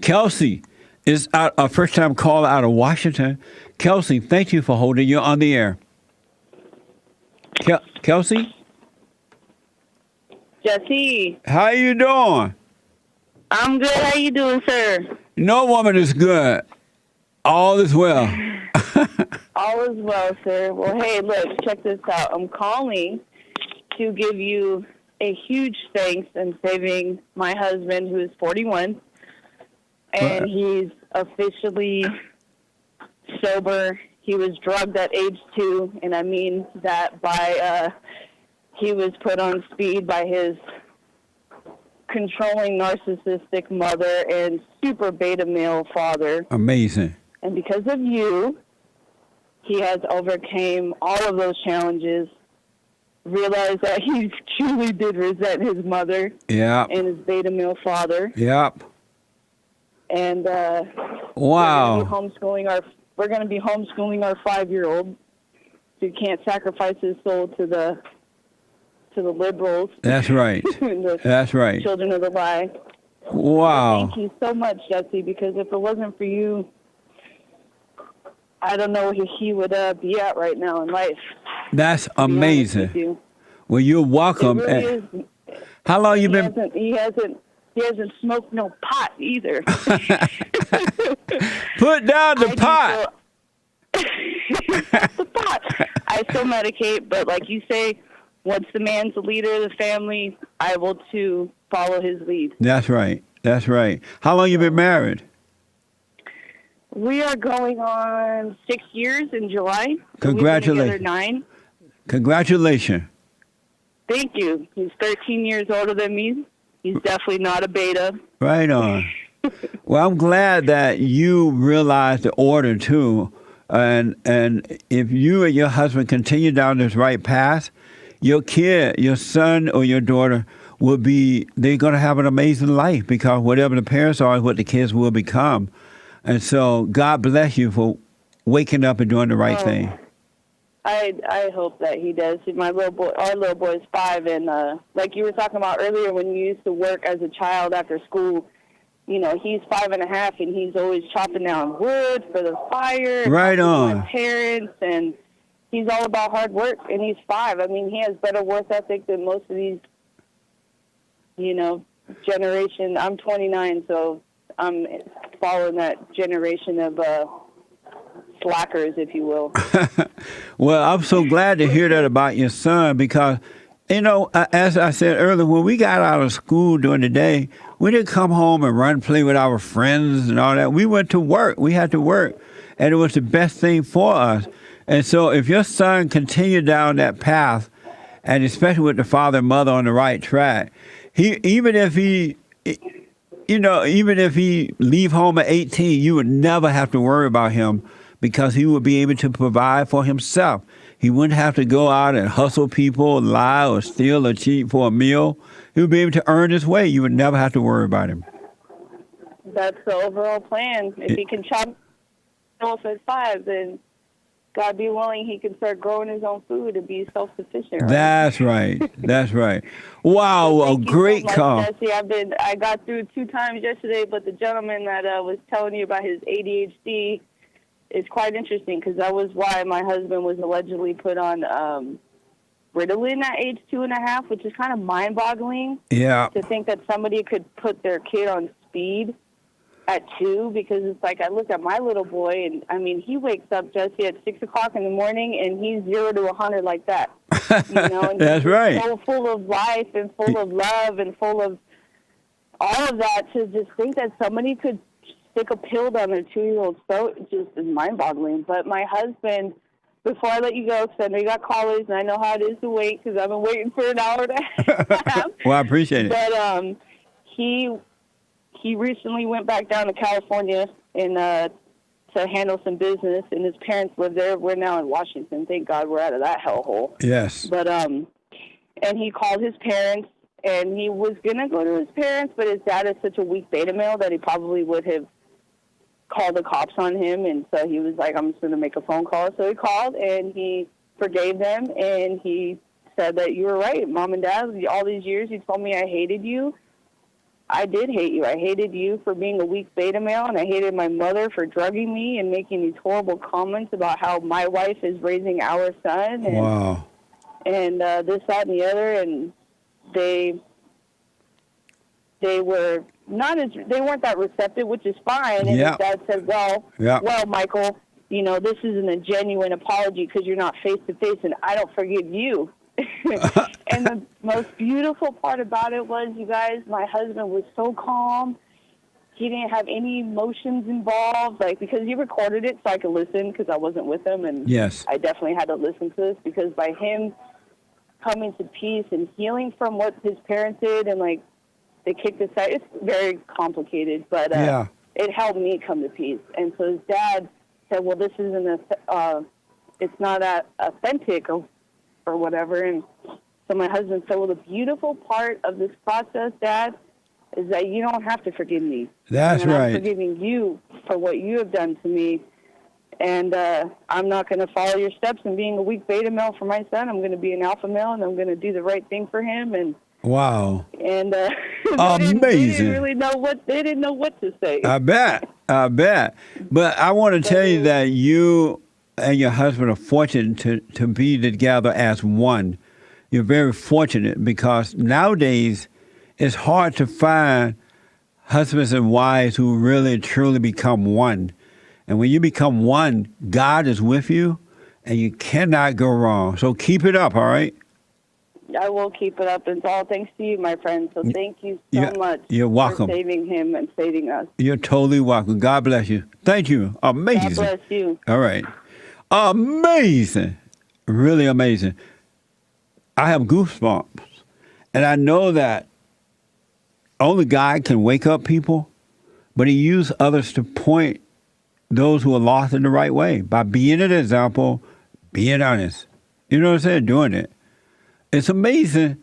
Kelsey is a first-time caller out of Washington. Kelsey, thank you for holding. You're on the air. Kelsey? Jesse, How you doing? I'm good. How you doing, sir? No woman is good. All is well. All is well, sir. Well, hey, look, check this out. I'm calling to give you a huge thanks in saving my husband, who is 41, and he's officially sober. He was drugged at age 2, and I mean that by he was put on speed by his controlling narcissistic mother and super beta male father. Amazing. And because of you, he has overcame all of those challenges, realized that he truly did resent his mother and his beta male father. Yep. And wow. we're going to be homeschooling our 5-year-old. So he can't sacrifice his soul to the liberals. That's right. That's right. Children of the lie. Wow. Thank you so much, Jesse, because if it wasn't for you, I don't know where he would be at right now in life. That's amazing. Well, you're welcome. It really is. How long you been? He hasn't smoked no pot either. Put down the pot. The pot. I still medicate, but like you say, once the man's the leader of the family, I will too follow his lead. That's right. That's right. How long you been married? We are going on 6 years in July. Congratulations. We've been together 9. Congratulations. Thank you. He's 13 years older than me. He's definitely not a beta. Right on. Well, I'm glad that you realized the order too. And if you and your husband continue down this right path, your kid, your son or your daughter they're going to have an amazing life, because whatever the parents are is what the kids will become. And so God bless you for waking up and doing the right thing. I hope that he does. Our little boy is 5, and like you were talking about earlier, when you used to work as a child after school, he's 5.5, and he's always chopping down wood for the fire. Right on. My parents, and he's all about hard work, and he's 5. I mean, he has better work ethic than most of these, generation. I'm 29, so I'm following that generation of slackers, if you will. Well, I'm so glad to hear that about your son, because, as I said earlier, when we got out of school during the day, we didn't come home and run play with our friends and all that. We went to work. We had to work, and it was the best thing for us. And so if your son continued down that path, and especially with the father and mother on the right track, even if he leave home at 18, you would never have to worry about him, because he would be able to provide for himself. He wouldn't have to go out and hustle people, lie or steal or cheat for a meal. He would be able to earn his way. You would never have to worry about him. That's the overall plan. If he can chop off at 5, then God be willing, he can start growing his own food and be self-sufficient. Right? That's right. That's right. Wow, so a great call. Jesse. I got through 2 times yesterday, but the gentleman that was telling you about his ADHD is quite interesting, because that was why my husband was allegedly put on Ritalin at age 2.5, which is kind of mind-boggling. Yeah. To think that somebody could put their kid on speed at 2, because it's like I look at my little boy, and I mean, he wakes up, Jesse, at 6 o'clock in the morning, and he's 0 to 100 like that. And that's right. So full of life and full of love and full of all of that. To just think that somebody could stick a pill down their 2-year-old's throat, it just is mind-boggling. But my husband, before I let you go, because I know you got callers, and I know how it is to wait, because I've been waiting for an hour and a half. Well, I appreciate it. But he recently went back down to California and to handle some business, and his parents live there. We're now in Washington. Thank God we're out of that hellhole. Yes. But and he called his parents, and he was gonna go to his parents, but his dad is such a weak beta male that he probably would have called the cops on him, and so he was like, I'm just gonna make a phone call. So he called, and he forgave them, and he said that you were right, Mom and Dad. All these years you told me I hated you. I did hate you. I hated you for being a weak beta male, and I hated my mother for drugging me and making these horrible comments about how my wife is raising our son, and Wow. this, that, and the other. And they were they weren't that receptive, which is fine. And Yeah. his dad said, Yeah. well, Michael, you know, this isn't a genuine apology because you're not face to face, and I don't forgive you. And the most beautiful part about it was, you guys, my husband was so calm. He didn't have any emotions involved, like, because he recorded it so I could listen because I wasn't with him, and Yes. I definitely had to listen to this because by him coming to peace and healing from what his parents did, and like they kicked aside, it's very complicated, but Yeah. it helped me come to peace. And so his dad said, well, this isn't it's not that authentic or whatever. And so my husband said, well, the beautiful part of this process, Dad, is that you don't have to forgive me. That's and right. I'm forgiving you for what you have done to me. And I'm not going to follow your steps in being a weak beta male for my son. I'm going to be an alpha male, and I'm going to do the right thing for him. And Wow. they Amazing. didn't really know what to say. I bet. But I want to tell you that you and your husband are fortunate to be together as one. You're very fortunate because nowadays it's hard to find husbands and wives who really truly become one. And when you become one, God is with you and you cannot go wrong. So keep it up, all right? I will keep it up. It's all thanks to you, my friend. So thank you so much you're welcome. for saving him and saving us. You're totally welcome. God bless you. Thank you. Amazing. God bless you. All right. Amazing. Really amazing. I have goosebumps. And I know that only God can wake up people, but he used others to point those who are lost in the right way by being an example, being honest. You know what I'm saying? Doing it. It's amazing